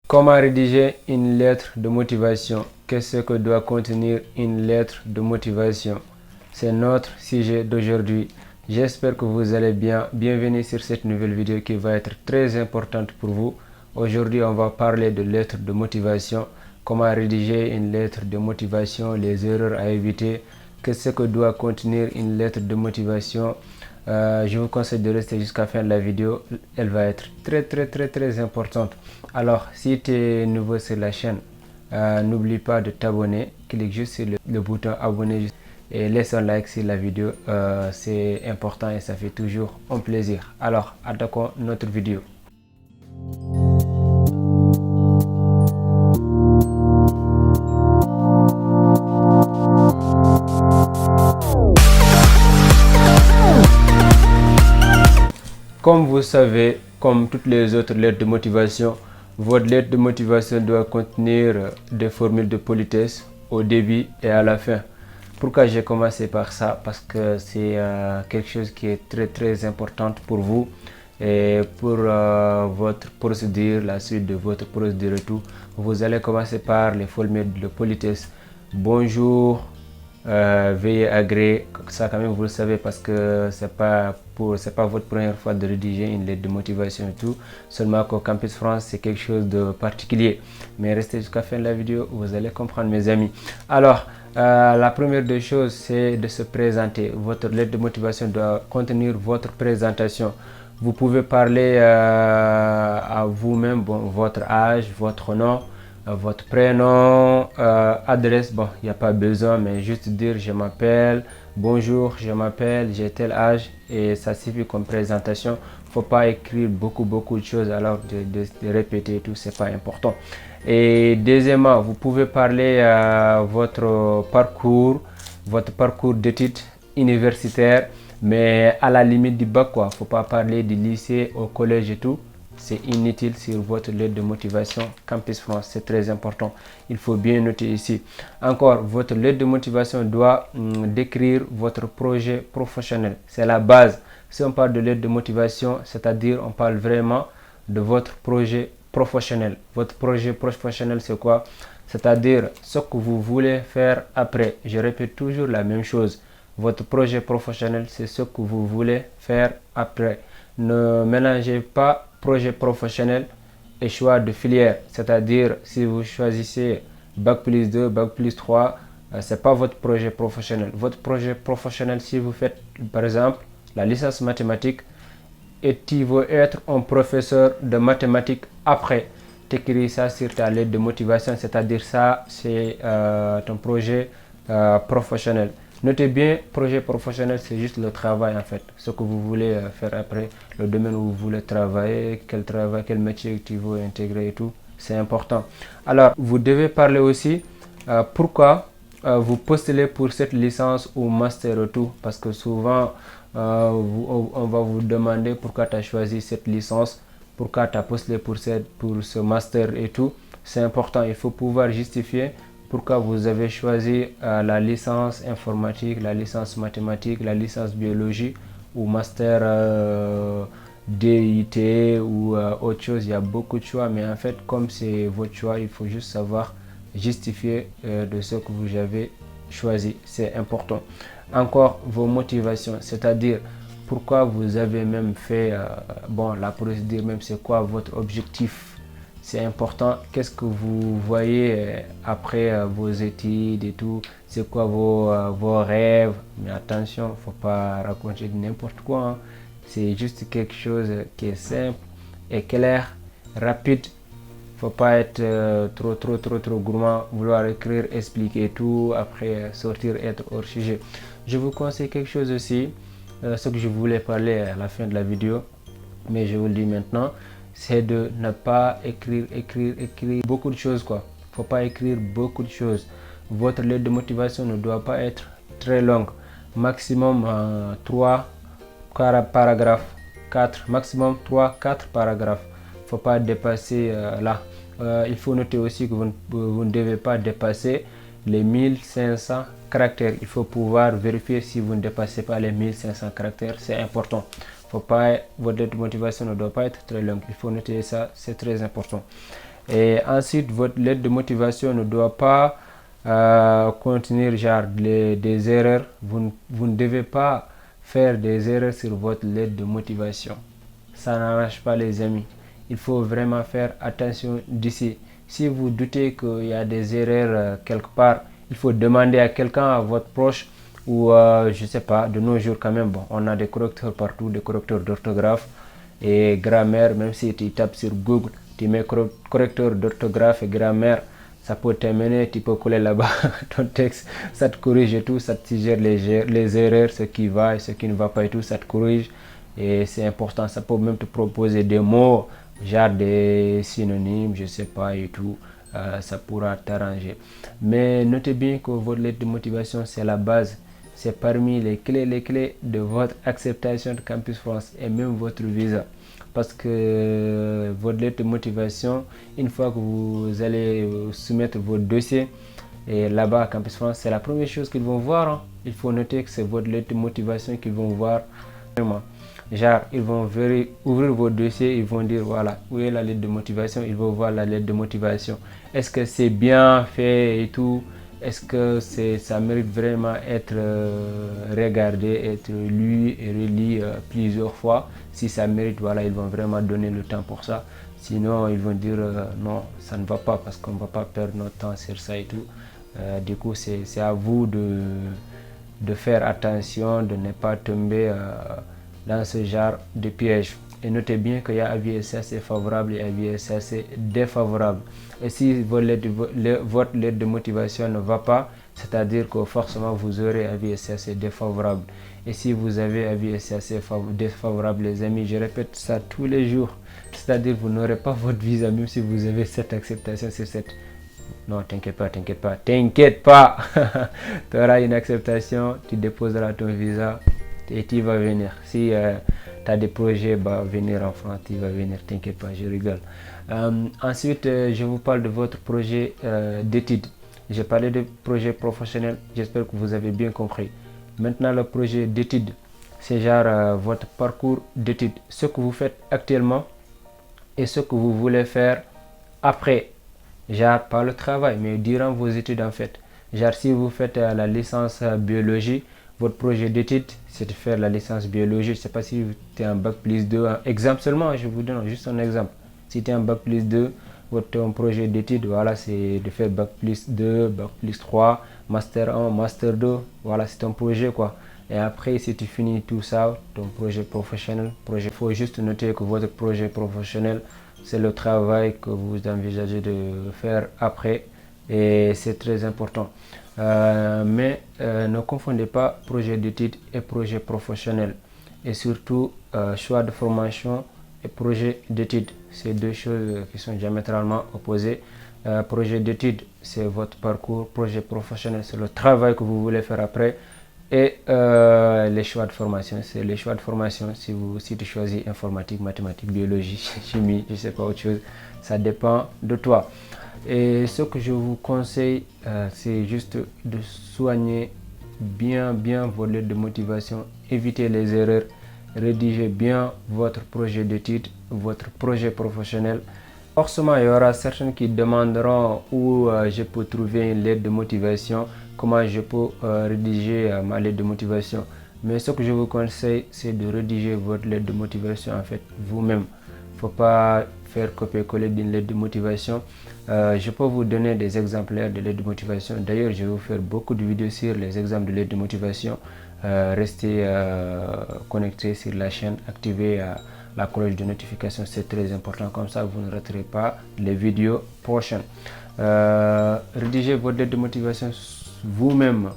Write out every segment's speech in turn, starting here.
Comment rédiger une lettre de motivation? Qu'est-ce que doit contenir une lettre de motivation? C'est notre sujet d'aujourd'hui. J'espère que vous allez bien. Bienvenue sur cette nouvelle vidéo qui va être très importante pour vous. Aujourd'hui, on va parler de lettres de motivation. Comment rédiger une lettre de motivation, les erreurs à éviter. Qu'est-ce que doit contenir une lettre de motivation? Je vous conseille de rester jusqu'à la fin de la vidéo. Elle va être très importante. Alors, si tu es nouveau sur la chaîne, n'oublie pas de t'abonner. Clique juste sur le bouton abonner et laisse un like sur la vidéo. C'est important et ça fait toujours un plaisir. Alors, attaquons notre vidéo. Comme vous savez, comme toutes les autres lettres de motivation, votre lettre de motivation doit contenir des formules de politesse au début et à la fin. Pourquoi j'ai commencé par ça? Parce que c'est quelque chose qui est très important pour vous et pour votre procédure, la suite de votre procédure et tout. Vous allez commencer par les formules de politesse. Bonjour, veuillez agréer. Ça quand même vous le savez parce que c'est pas votre première fois de rédiger une lettre de motivation et tout. Seulement qu'au Campus France c'est quelque chose de particulier. Mais restez jusqu'à la fin de la vidéo, vous allez comprendre mes amis. Alors la première des choses c'est de se présenter. Votre lettre de motivation doit contenir votre présentation. Vous pouvez parler à vous-même, bon, votre âge, votre nom, votre prénom, adresse, bon, il n'y a pas besoin, mais juste dire je m'appelle, bonjour, je m'appelle, j'ai tel âge et ça suffit comme présentation. Faut pas écrire beaucoup de choses alors de répéter tout, c'est pas important. Et deuxièmement, vous pouvez parler votre parcours d'études universitaires, mais à la limite du bac quoi. Faut pas parler du lycée au collège et tout. C'est inutile sur votre lettre de motivation Campus France, c'est très important. Il faut bien noter ici. Encore, votre lettre de motivation doit décrire votre projet professionnel. C'est la base. Si on parle de lettre de motivation, c'est-à-dire on parle vraiment de votre projet professionnel. Votre projet professionnel, c'est quoi? C'est-à-dire ce que vous voulez faire après. Je répète toujours la même chose. Votre projet professionnel, c'est ce que vous voulez faire après. Ne mélangez pas projet professionnel et choix de filière. C'est-à-dire, si vous choisissez Bac plus 2, Bac plus 3, ce n'est pas votre projet professionnel. Votre projet professionnel, si vous faites, par exemple, la licence mathématique et tu veux être un professeur de mathématiques après, tu écris ça sur ta lettre de motivation, c'est-à-dire ça, c'est ton projet professionnel. Notez bien, projet professionnel, c'est juste le travail en fait. Ce que vous voulez faire après, le domaine où vous voulez travailler, quel métier tu veux intégrer et tout, c'est important. Alors, vous devez parler aussi pourquoi vous postulez pour cette licence ou master et tout. Parce que souvent, on va vous demander pourquoi tu as choisi cette licence, pourquoi tu as postulé pour ce master et tout. C'est important, il faut pouvoir justifier pourquoi vous avez choisi la licence informatique, la licence mathématique, la licence biologie ou master DUT ou autre chose. Il y a beaucoup de choix, mais en fait, comme c'est votre choix, il faut juste savoir justifier de ce que vous avez choisi. C'est important. Encore vos motivations, c'est-à-dire pourquoi vous avez même fait bon, la procédure, même c'est quoi votre objectif. C'est important. Qu'est-ce que vous voyez après vos études et tout? C'est quoi vos rêves? Mais attention, faut pas raconter n'importe quoi. Hein. C'est juste quelque chose qui est simple et clair, rapide. Faut pas être trop gourmand, vouloir écrire, expliquer tout, après sortir, être hors sujet. Je vous conseille quelque chose aussi, ce que je voulais parler à la fin de la vidéo, mais je vous le dis maintenant. C'est de ne pas écrire beaucoup de choses quoi. Faut pas écrire beaucoup de choses. Votre lettre de motivation ne doit pas être très longue. Maximum 3 paragraphes, 4, maximum 3-4 paragraphes. Faut pas dépasser là. Il faut noter aussi que vous ne devez pas dépasser les 1500 caractères. Il faut pouvoir vérifier si vous ne dépassez pas les 1500 caractères. C'est important. Faut pas, votre lettre de motivation ne doit pas être très longue. Il faut noter ça, c'est très important. Et ensuite, votre lettre de motivation ne doit pas contenir genre des erreurs. Vous ne devez pas faire des erreurs sur votre lettre de motivation. Ça n'arrange pas les amis. Il faut vraiment faire attention d'ici. Si vous doutez qu'il y a des erreurs quelque part, il faut demander à quelqu'un, à votre proche, ou je sais pas, de nos jours quand même, bon, on a des correcteurs partout, des correcteurs d'orthographe et grammaire. Même si tu tapes sur Google, tu mets correcteur d'orthographe et grammaire, ça peut t'amener, tu peux coller là-bas ton texte, ça te corrige et tout, ça te suggère les erreurs, ce qui va et ce qui ne va pas et tout, ça te corrige. Et c'est important, ça peut même te proposer des mots, genre des synonymes, je sais pas et tout, ça pourra t'arranger. Mais notez bien que votre lettre de motivation, c'est la base. C'est parmi les clés de votre acceptation de Campus France et même votre visa. Parce que votre lettre de motivation, une fois que vous allez soumettre votre dossier, et là-bas à Campus France, c'est la première chose qu'ils vont voir. Hein. Il faut noter que c'est votre lettre de motivation qu'ils vont voir. Vraiment. Genre, ils vont ouvrir vos dossiers, ils vont dire voilà, où est la lettre de motivation, ils vont voir la lettre de motivation. Est-ce que c'est bien fait et tout? Est-ce que ça mérite vraiment être regardé, être lu et relu plusieurs fois? Si ça mérite, voilà, ils vont vraiment donner le temps pour ça. Sinon, ils vont dire non, ça ne va pas parce qu'on ne va pas perdre notre temps sur ça et tout. Du coup, c'est à vous de faire attention, de ne pas tomber dans ce genre de piège. Et notez bien qu'il y a avis assez favorable et avis assez défavorable. Et si votre lettre de motivation ne va pas, c'est-à-dire que forcément vous aurez avis assez défavorable. Et si vous avez avis assez défavorable, les amis, je répète ça tous les jours. C'est-à-dire que vous n'aurez pas votre visa même si vous avez cette acceptation sur cette... Non, t'inquiète pas, t'inquiète pas, t'inquiète pas. Tu auras une acceptation, tu déposeras ton visa et tu vas venir. Si tu as des projets, bah, venir en France, tu vas venir, t'inquiète pas, je rigole. Ensuite, je vous parle de votre projet d'études. J'ai parlé de projet professionnel, j'espère que vous avez bien compris. Maintenant, le projet d'études, c'est genre votre parcours d'études, ce que vous faites actuellement et ce que vous voulez faire après. Genre pas le travail, mais durant vos études en fait. Genre si vous faites la licence biologie, votre projet d'études, c'est de faire la licence biologie. Je ne sais pas si tu es en bac plus 2. Exemple seulement, je vous donne juste un exemple. Si tu es en bac plus 2, votre projet d'études, voilà, c'est de faire bac plus 2, bac plus 3, master 1, master 2. Voilà, c'est ton projet quoi. Et après, si tu finis tout ça, ton projet professionnel, il faut juste noter que votre projet professionnel, c'est le travail que vous envisagez de faire après et c'est très important. Mais ne confondez pas projet d'études et projet professionnel. Et surtout, choix de formation et projet d'études. C'est deux choses qui sont diamétralement opposées. Projet d'études, c'est votre parcours. Projet professionnel, c'est le travail que vous voulez faire après. Et les choix de formation, c'est les choix de formation. Si tu choisis informatique, mathématiques, biologie, chimie, je sais pas autre chose, ça dépend de toi. Et ce que je vous conseille, c'est juste de soigner bien vos lettres de motivation, éviter les erreurs, rédigez bien votre projet d'études, votre projet professionnel. Forcément, il y aura certains qui demanderont où je peux trouver une lettre de motivation, comment je peux rédiger ma lettre de motivation. Mais ce que je vous conseille, c'est de rédiger votre lettre de motivation en fait vous-même. Il ne faut pas faire copier-coller d'une lettre de motivation. Je peux vous donner des exemplaires de lettres de motivation. D'ailleurs, je vais vous faire beaucoup de vidéos sur les exemples de lettres de motivation. Restez connectés sur la chaîne, activez la cloche de notification, c'est très important, comme ça vous ne raterez pas les vidéos prochaines. Rédigez votre lettre de motivation vous-même,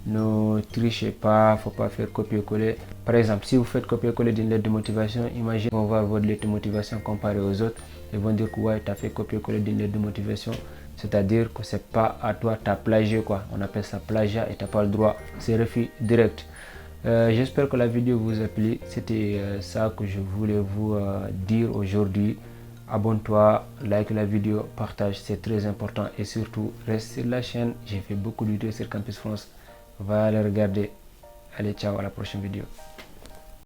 ne trichez pas, faut pas faire copier-coller. Par exemple, si vous faites copier-coller d'une lettre de motivation, imaginez qu'on va votre lettre de motivation comparée aux autres et vont dire que ouais, tu as fait copier-coller d'une lettre de motivation, c'est-à-dire que c'est pas à toi, tu as plagié quoi, on appelle ça plagiat et tu n'as pas le droit, c'est refus direct. J'espère que la vidéo vous a plu. C'était ça que je voulais vous dire aujourd'hui. Abonne-toi, like la vidéo, partage, c'est très important. Et surtout, reste sur la chaîne. J'ai fait beaucoup de vidéos sur Campus France. Va les regarder. Allez, ciao, à la prochaine vidéo.